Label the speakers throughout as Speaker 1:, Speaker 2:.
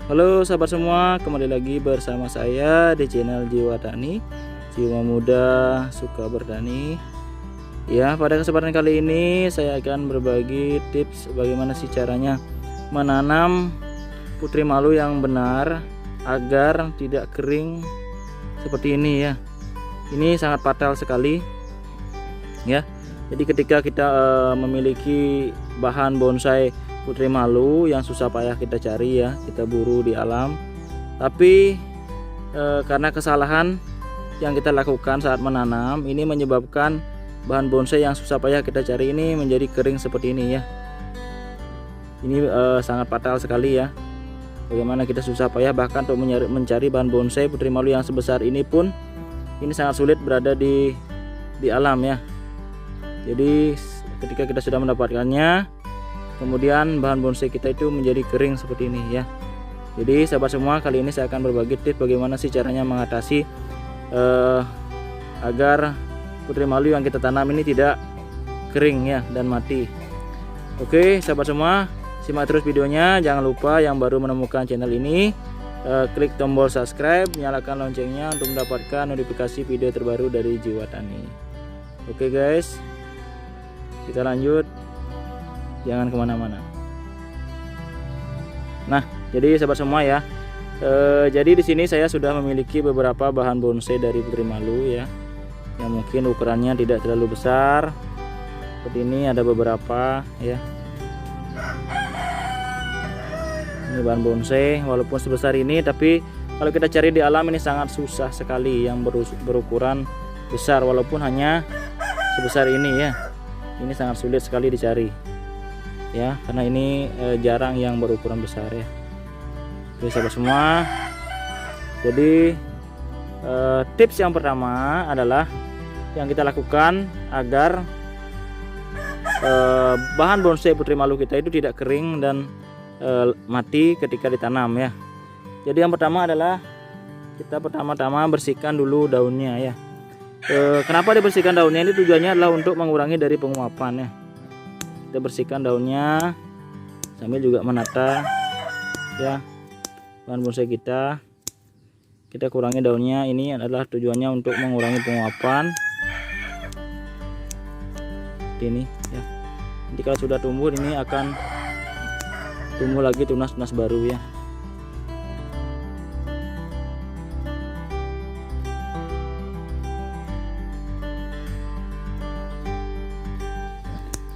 Speaker 1: Halo sahabat semua, kembali lagi bersama saya di channel Jiwa Tani, jiwa muda suka bertani. Ya, pada kesempatan kali ini saya akan berbagi tips bagaimana sih caranya menanam putri malu yang benar agar tidak kering seperti ini ya. Ini sangat fatal sekali ya. Jadi ketika kita memiliki bahan bonsai putri malu yang susah payah kita cari ya, kita buru di alam, tapi karena kesalahan yang kita lakukan saat menanam ini menyebabkan bahan bonsai yang susah payah kita cari ini menjadi kering seperti ini ya. Ini sangat fatal sekali ya. Bagaimana kita susah payah bahkan untuk mencari bahan bonsai putri malu yang sebesar ini pun ini sangat sulit berada di alam ya. Jadi ketika kita sudah mendapatkannya, kemudian bahan bonsai kita itu menjadi kering seperti ini ya. Jadi sahabat semua, kali ini saya akan berbagi tips bagaimana sih caranya mengatasi agar putri malu yang kita tanam ini tidak kering ya dan mati. Oke sahabat semua, simak terus videonya. Jangan lupa yang baru menemukan channel ini klik tombol subscribe, nyalakan loncengnya untuk mendapatkan notifikasi video terbaru dari Jiwa Tani. Oke guys, kita lanjut, jangan kemana-mana. Nah, jadi sahabat semua ya, jadi di sini saya sudah memiliki beberapa bahan bonsai dari putri malu ya, yang mungkin ukurannya tidak terlalu besar. Seperti ini ada beberapa ya. Ini bahan bonsai, walaupun sebesar ini, tapi kalau kita cari di alam ini sangat susah sekali yang berukuran besar, walaupun hanya sebesar ini ya. Ini sangat sulit sekali dicari ya, karena ini jarang yang berukuran besar ya. Oke sahabat semua, jadi tips yang pertama adalah yang kita lakukan agar bahan bonsai putri malu kita itu tidak kering dan mati ketika ditanam ya. Jadi yang pertama adalah kita pertama-tama bersihkan dulu daunnya ya. Kenapa dibersihkan daunnya? Ini tujuannya adalah untuk mengurangi dari penguapan ya. Kita bersihkan daunnya sambil juga menata ya bahan bonsai kita. Kita kurangi daunnya, ini adalah tujuannya untuk mengurangi penguapan ini ya. Nanti kalau sudah tumbuh ini akan tumbuh lagi tunas-tunas baru ya.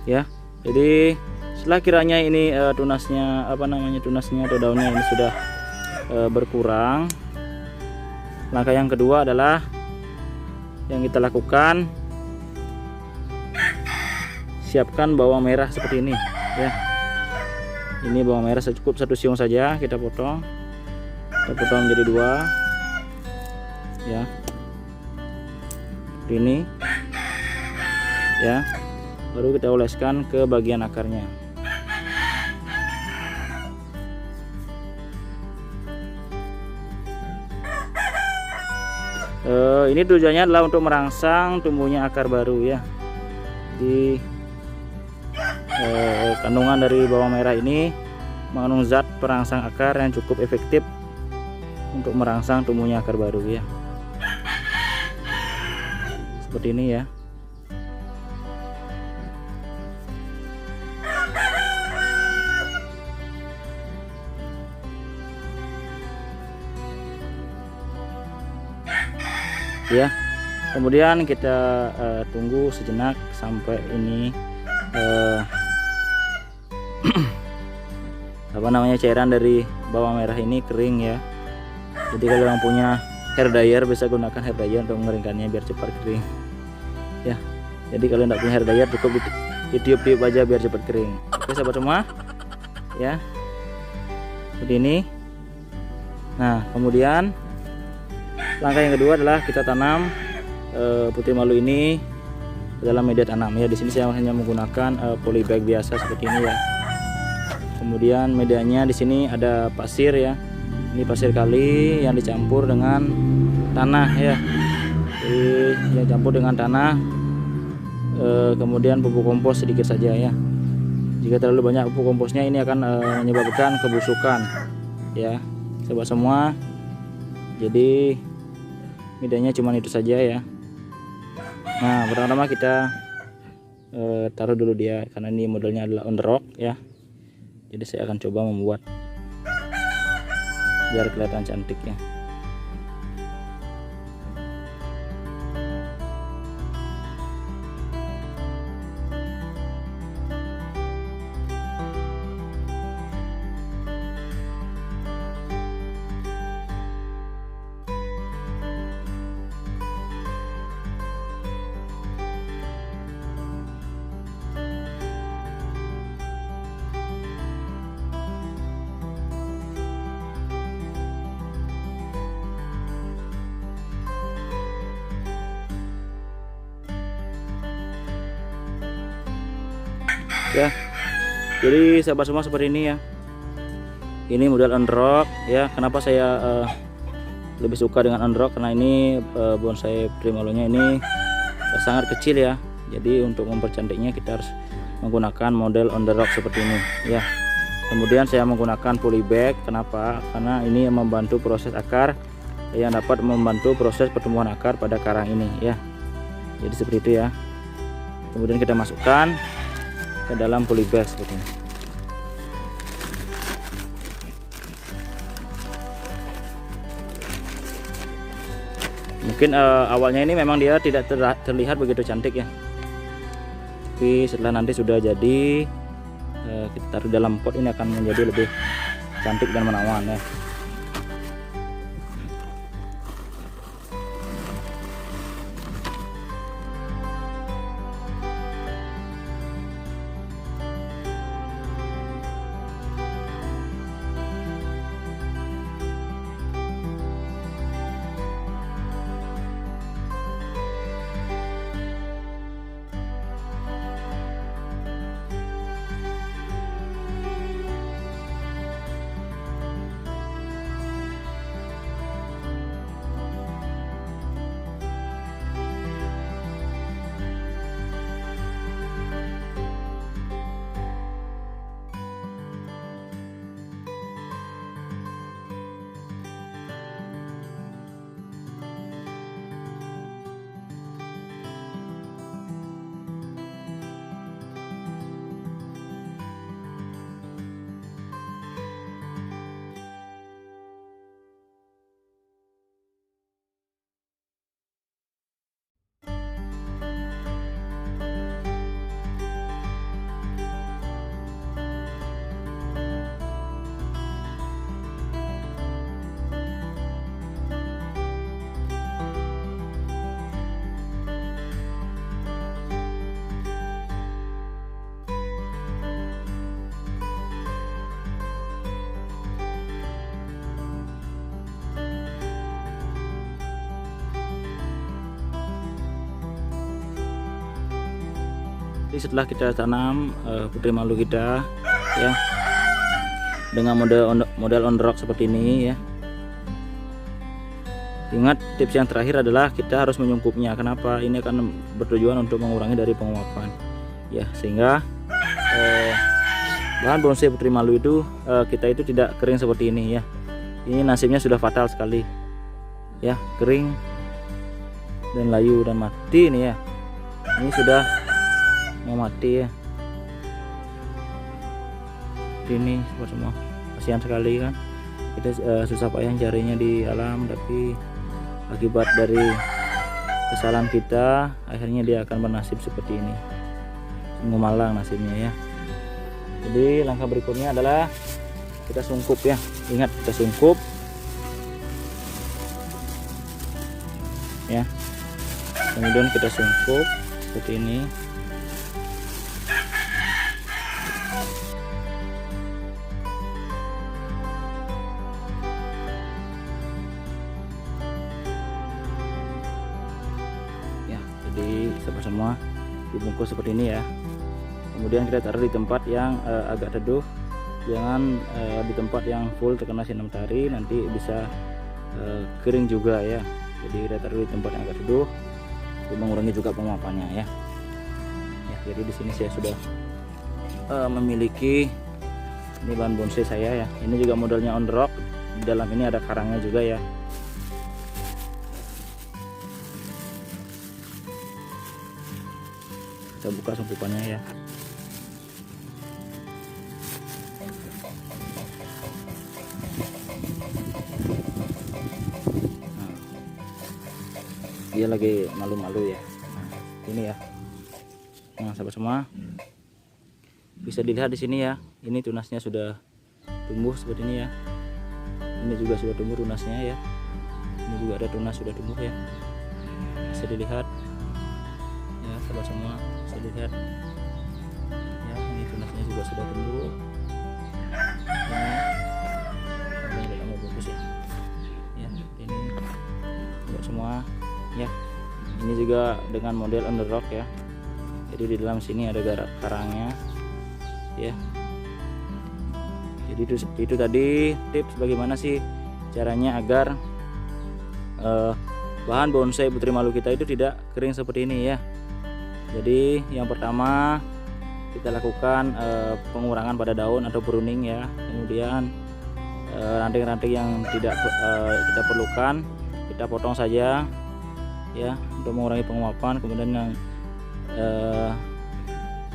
Speaker 1: Ya, jadi setelah kiranya ini tunasnya tunasnya atau daunnya ini sudah berkurang, langkah yang kedua adalah yang kita lakukan, siapkan bawang merah seperti ini ya. Ini bawang merah cukup 1 siung saja, kita potong menjadi 2 ya, seperti ini ya. Baru kita oleskan ke bagian akarnya. Ini tujuannya adalah untuk merangsang tumbuhnya akar baru ya. Di kandungan dari bawang merah ini mengandung zat perangsang akar yang cukup efektif untuk merangsang tumbuhnya akar baru ya. Seperti ini ya. Ya, kemudian kita tunggu sejenak sampai ini cairan dari bawang merah ini kering ya. Jadi kalau yang punya hair dryer bisa gunakan hair dryer untuk mengeringkannya biar cepat kering ya. Jadi kalau tidak punya hair dryer cukup ditiup-tiup aja biar cepat kering. Oke sahabat semua ya, seperti ini. Nah, kemudian langkah yang kedua adalah kita tanam putri malu ini dalam media tanam ya. Di sini saya hanya menggunakan polybag biasa seperti ini ya. Kemudian medianya di sini ada pasir ya. Ini pasir kali yang dicampur dengan tanah ya. Jadi yang campur dengan tanah, kemudian pupuk kompos sedikit saja ya. Jika terlalu banyak pupuk komposnya ini akan menyebabkan kebusukan ya. sobat semua. Jadi medianya cuma itu saja ya. Nah, pertama-tama kita taruh dulu dia, karena ini modelnya adalah on the rock ya. Jadi saya akan coba membuat biar kelihatan cantik ya. Ya, jadi sahabat semua seperti ini ya. Ini model on rock ya. Kenapa saya lebih suka dengan on rock? Karena ini bonsai putri malunya ini sangat kecil ya. Jadi untuk mempercantiknya kita harus menggunakan model on the rock seperti ini ya. Kemudian saya menggunakan polybag. Kenapa? Karena ini membantu proses akar, yang dapat membantu proses pertumbuhan akar pada karang ini ya. Jadi seperti itu ya. Kemudian kita masukkan ke dalam polybag seperti ini. Mungkin awalnya ini memang dia tidak terlihat begitu cantik ya, tapi setelah nanti sudah jadi kita taruh dalam pot, ini akan menjadi lebih cantik dan menawan ya. Jadi setelah kita tanam putri malu kita ya dengan model on rock seperti ini ya. Ingat, tips yang terakhir adalah kita harus menyungkupnya. Kenapa? Ini akan bertujuan untuk mengurangi dari penguapan ya, sehingga bahan bonsai putri malu itu kita itu tidak kering seperti ini ya. Ini nasibnya sudah fatal sekali ya, kering dan layu dan mati ini ya. Ini sudah mau mati ya. Ini semua kasihan sekali kan, kita susah payah carinya di alam, tapi akibat dari kesalahan kita akhirnya dia akan bernasib seperti ini, malang nasibnya ya. Jadi langkah berikutnya adalah kita sungkup ya. Ingat, kita sungkup ya, kemudian kita sungkup seperti ini. Jadi semua dibungkus seperti ini ya. Kemudian kita taruh di tempat yang agak teduh, jangan di tempat yang full terkena sinar matahari, nanti bisa kering juga ya. Jadi kita taruh di tempat yang agak teduh untuk mengurangi juga penguapannya ya. Jadi di sini saya sudah memiliki ini bahan bonsai saya ya. Ini juga modelnya on rock di dalam ini ada karangnya juga ya. Kita buka sungkupannya ya. Nah, dia lagi malu-malu ya. Nah, ini ya. Nah, sahabat semua, bisa dilihat di sini ya. Ini tunasnya sudah tumbuh seperti ini ya. Ini juga sudah tumbuh tunasnya ya. Ini juga ada tunas sudah tumbuh ya. Bisa dilihat ya, sahabat semua, bisa dilihat ya. Ini tunasnya juga sudah tumbuh. Ini udah bagus ya. Ya, ini sahabat semua ya. Ini juga dengan model underrock ya. Jadi di dalam sini ada karangnya ya. Jadi itu tadi tips bagaimana sih caranya agar bahan bonsai putri malu kita itu tidak kering seperti ini ya. Jadi yang pertama kita lakukan pengurangan pada daun atau pruning ya. Kemudian ranting-ranting yang tidak kita perlukan kita potong saja ya, untuk mengurangi penguapan. Kemudian yang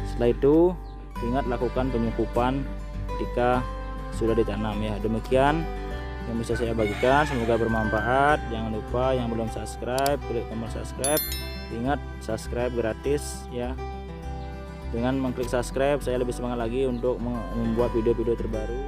Speaker 1: setelah itu ingat lakukan penyukupan ketika sudah ditanam ya. Demikian yang bisa saya bagikan, semoga bermanfaat. Jangan lupa yang belum subscribe, klik tombol subscribe. Ingat, subscribe gratis ya. Dengan mengklik subscribe saya lebih semangat lagi untuk membuat video-video terbaru.